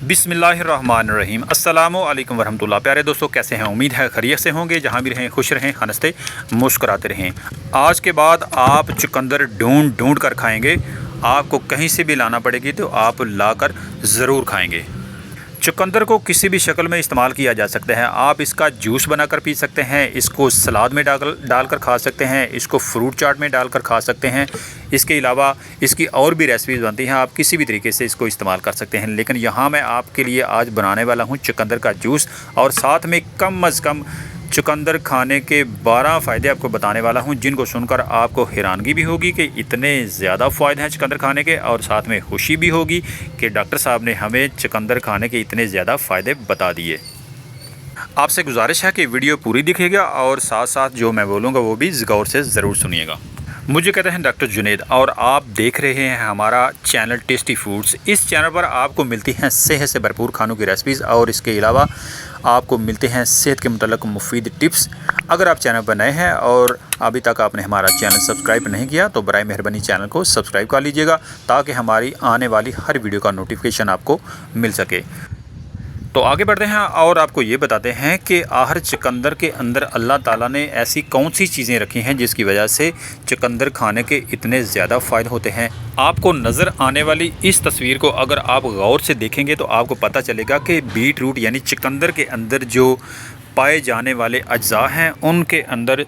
बिस्मिल्लाहिर्रहमानिर्रहीम अस्सलामु अलैकुम वरहमतुल्लाह। प्यारे दोस्तों, कैसे हैं? उम्मीद है खैरियत से होंगे। जहाँ भी रहें खुश रहें, हंसते मुस्कुराते रहें। आज के बाद आप चुकंदर ढूंढ ढूंढ कर खाएंगे। आपको कहीं से भी लाना पड़ेगी तो आप लाकर ज़रूर खाएंगे। चुकंदर को किसी भी शक्ल में इस्तेमाल किया जा सकता है। आप इसका जूस बनाकर पी सकते हैं, इसको सलाद में डालकर खा सकते हैं, इसको फ्रूट चाट में डालकर खा सकते हैं। इसके अलावा इसकी और भी रेसिपीज़ बनती हैं, आप किसी भी तरीके से इसको इस्तेमाल कर सकते हैं। लेकिन यहाँ मैं आपके लिए आज बनाने वाला हूँ चुकंदर का जूस, और साथ में कम अज़ कम चुकंदर खाने के 12 फ़ायदे आपको बताने वाला हूं, जिनको सुनकर आपको हैरानगी भी होगी कि इतने ज़्यादा फ़ायदे हैं चुकंदर खाने के, और साथ में खुशी भी होगी कि डॉक्टर साहब ने हमें चुकंदर खाने के इतने ज़्यादा फ़ायदे बता दिए। आपसे गुजारिश है कि वीडियो पूरी दिखेगा और साथ साथ जो मैं बोलूँगा वो भी गौर से ज़रूर सुनिएगा। मुझे कहते हैं डॉक्टर जुनेद, और आप देख रहे हैं हमारा चैनल टेस्टी फूड्स। इस चैनल पर आपको मिलती हैं सेहत से भरपूर खानों की रेसिपीज़, और इसके अलावा आपको मिलते हैं सेहत के मुतल्लिक़ मुफीद टिप्स। अगर आप चैनल पर नए हैं और अभी तक आपने हमारा चैनल सब्सक्राइब नहीं किया तो बराए मेहरबानी चैनल को सब्सक्राइब कर लीजिएगा, ताकि हमारी आने वाली हर वीडियो का नोटिफिकेशन आपको मिल सके। तो आगे बढ़ते हैं और आपको ये बताते हैं कि आखिर चुकंदर के अंदर अल्लाह ताला ने ऐसी कौन सी चीज़ें रखी हैं जिसकी वजह से चुकंदर खाने के इतने ज़्यादा फ़ायदे होते हैं। आपको नज़र आने वाली इस तस्वीर को अगर आप गौर से देखेंगे तो आपको पता चलेगा कि बीट रूट यानी चुकंदर के अंदर जो पाए जाने वाले अज्जा हैं, उनके अंदर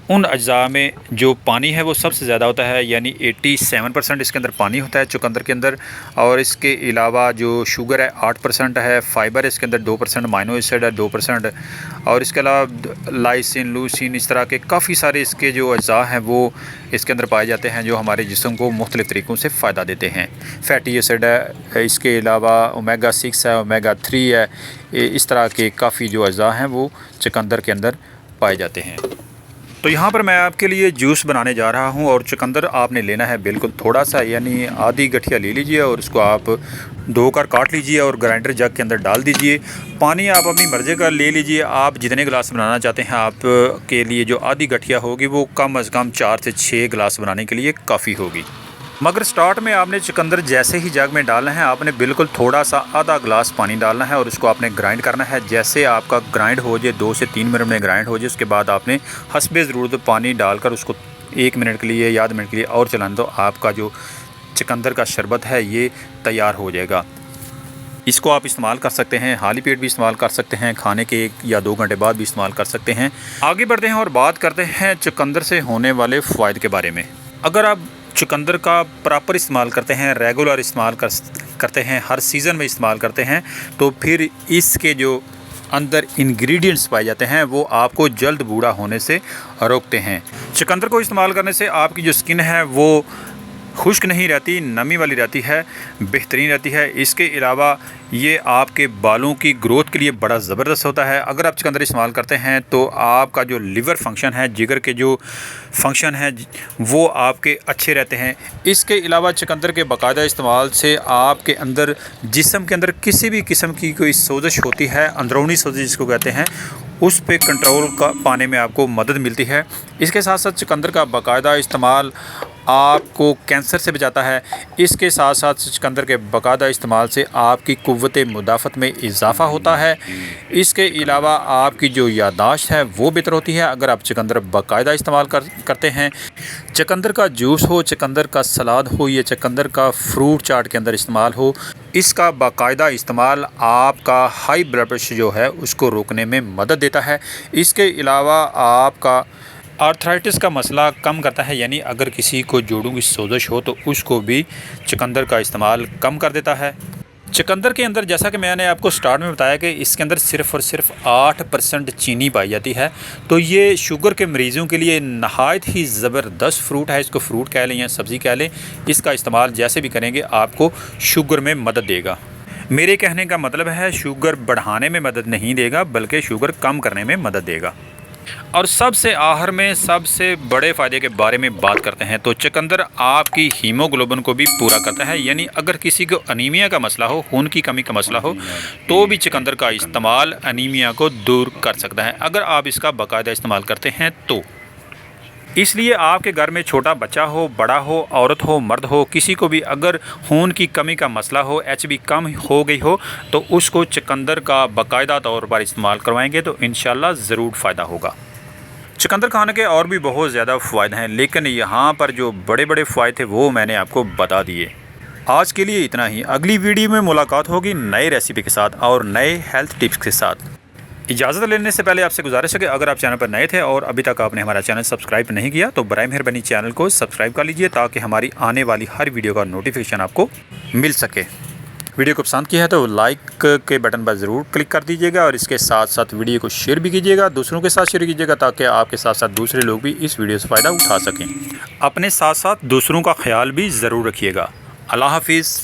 उन अज्जा में जो पानी है वो सबसे ज़्यादा होता है, यानी 87% इसके अंदर पानी होता है चुकंदर के अंदर। और इसके अलावा जो शुगर है 8% है, फाइबर इसके अंदर 2%, माइनो एसिड है 2%, और इसके अलावा लाइसिन, लूसिन, इस तरह के काफ़ी सारे इसके जो अज्जा हैं वो इसके अंदर पाए जाते हैं, जो हमारे जिस्म को मुख्तलिफ़ तरीक़ों से फ़ायदा देते हैं। फैटी एसिड है, इसके अलावा ओमेगा 6 है, ओमेगा 3 है, इस तरह के काफ़ी जो अज्जा हैं वो चुकंदर के अंदर पाए जाते हैं। तो यहाँ पर मैं आपके लिए जूस बनाने जा रहा हूँ, और चुकंदर आपने लेना है बिल्कुल थोड़ा सा, यानी आधी गठिया ले लीजिए और उसको आप धोकर काट लीजिए और ग्राइंडर जग के अंदर डाल दीजिए। पानी आप अपनी मर्ज़ी का ले लीजिए, आप जितने गिलास बनाना चाहते हैं। आप के लिए जो आधी गठिया होगी वो कम अज़ कम 4 से 6 गिलास बनाने के लिए काफ़ी होगी। मगर स्टार्ट में आपने चुकंदर जैसे ही जग में डालना है, आपने बिल्कुल थोड़ा सा आधा गिलास पानी डालना है और उसको आपने ग्राइंड करना है। जैसे आपका ग्राइंड हो जाए, 2 से 3 मिनट में ग्राइंड हो जाए, उसके बाद आपने हस्बे ज़रूरत पानी डालकर उसको 1 मिनट के लिए या आधे मिनट के लिए और चलाने दो। आपका जो चुकंदर का शरबत है ये तैयार हो जाएगा। इसको आप इस्तेमाल कर सकते हैं, खाली पेट भी इस्तेमाल कर सकते हैं, खाने के 1 या 2 घंटे बाद भी इस्तेमाल कर सकते हैं। आगे बढ़ते हैं और बात करते हैं चुकंदर से होने वाले फ़ायदे के बारे में। अगर आप चुकंदर का प्रॉपर इस्तेमाल करते हैं, रेगुलर इस्तेमाल करते हैं, हर सीज़न में इस्तेमाल करते हैं, तो फिर इसके जो अंदर इंग्रेडिएंट्स पाए जाते हैं वो आपको जल्द बूढ़ा होने से रोकते हैं। चुकंदर को इस्तेमाल करने से आपकी जो स्किन है वो खुश्क नहीं रहती, नमी वाली रहती है, बेहतरीन रहती है। इसके अलावा ये आपके बालों की ग्रोथ के लिए बड़ा ज़बरदस्त होता है। अगर आप चुकंदर इस्तेमाल करते हैं तो आपका जो लिवर फंक्शन है, जिगर के जो फंक्शन है, वो आपके अच्छे रहते हैं। इसके अलावा चुकंदर के बाकायदा इस्तेमाल से आपके अंदर जिस्म के अंदर किसी भी किस्म की कोई सोजिश होती है, अंदरूनी सोजिश जिसको कहते हैं, उस पे कंट्रोल का पाने में आपको मदद मिलती है। इसके साथ साथ चुकंदर का बाकायदा इस्तेमाल आपको कैंसर से बचाता है। इसके साथ साथ चुकंदर के बाकायदा इस्तेमाल से आपकी क़ुव्वत मुदाफ़त में इजाफ़ा होता है। इसके अलावा आपकी जो याददाश्त है वो बेहतर होती है अगर आप चुकंदर बाकायदा इस्तेमाल करते हैं। चुकंदर का जूस हो, चुकंदर का सलाद हो, या चुकंदर का फ्रूट चाट के अंदर इस्तेमाल हो, इसका बाकायदा इस्तेमाल आपका हाई ब्लड प्रेशर जो है उसको रोकने में मदद देता है। इसके अलावा आपका आर्थराइटिस का मसला कम करता है, यानी अगर किसी को जोड़ों की सोजिश हो तो उसको भी चुकंदर का इस्तेमाल कम कर देता है। चुकंदर के अंदर जैसा कि मैंने आपको स्टार्ट में बताया कि इसके अंदर सिर्फ़ और सिर्फ 8% चीनी पाई जाती है, तो ये शुगर के मरीज़ों के लिए नहायत ही ज़बरदस्त फ्रूट है। इसको फ्रूट कह लें या सब्ज़ी कह लें, इसका इस्तेमाल जैसे भी करेंगे आपको शुगर में मदद देगा। मेरे कहने का मतलब है शुगर बढ़ाने में मदद नहीं देगा, बल्कि शुगर कम करने में मदद देगा। और सबसे आखिर में सबसे बड़े फ़ायदे के बारे में बात करते हैं, तो चुकंदर आपकी हीमोग्लोबिन को भी पूरा करता है, यानी अगर किसी को अनीमिया का मसला हो, खून की कमी का मसला हो, तो भी चुकंदर का इस्तेमाल अनीमिया को दूर कर सकता है, अगर आप इसका बाकायदा इस्तेमाल करते हैं तो। इसलिए आपके घर में छोटा बच्चा हो, बड़ा हो, औरत हो, मर्द हो, किसी को भी अगर खून की कमी का मसला हो, एचबी कम हो गई हो, तो उसको चुकंदर का बाकायदा तौर पर इस्तेमाल करवाएंगे तो इंशाल्लाह ज़रूर फ़ायदा होगा। चुकंदर खाने के और भी बहुत ज़्यादा फ़ायदे हैं, लेकिन यहाँ पर जो बड़े बड़े फ़ायदे थे वो मैंने आपको बता दिए। आज के लिए इतना ही। अगली वीडियो में मुलाकात होगी नई रेसिपी के साथ और नए हेल्थ टिप्स के साथ। इजाज़त लेने से पहले आपसे गुजारिश है कि अगर आप चैनल पर नए थे और अभी तक आपने हमारा चैनल सब्सक्राइब नहीं किया तो बराए मेहरबानी चैनल को सब्सक्राइब कर लीजिए, ताकि हमारी आने वाली हर वीडियो का नोटिफिकेशन आपको मिल सके। वीडियो को पसंद किया है तो लाइक के बटन पर ज़रूर क्लिक कर दीजिएगा और इसके साथ साथ वीडियो को शेयर भी कीजिएगा, दूसरों के साथ शेयर कीजिएगा, ताकि आपके साथ साथ दूसरे लोग भी इस वीडियो से फ़ायदा उठा सकें। अपने साथ साथ दूसरों का ख्याल भी ज़रूर रखिएगा। अल्लाह हाफिज़।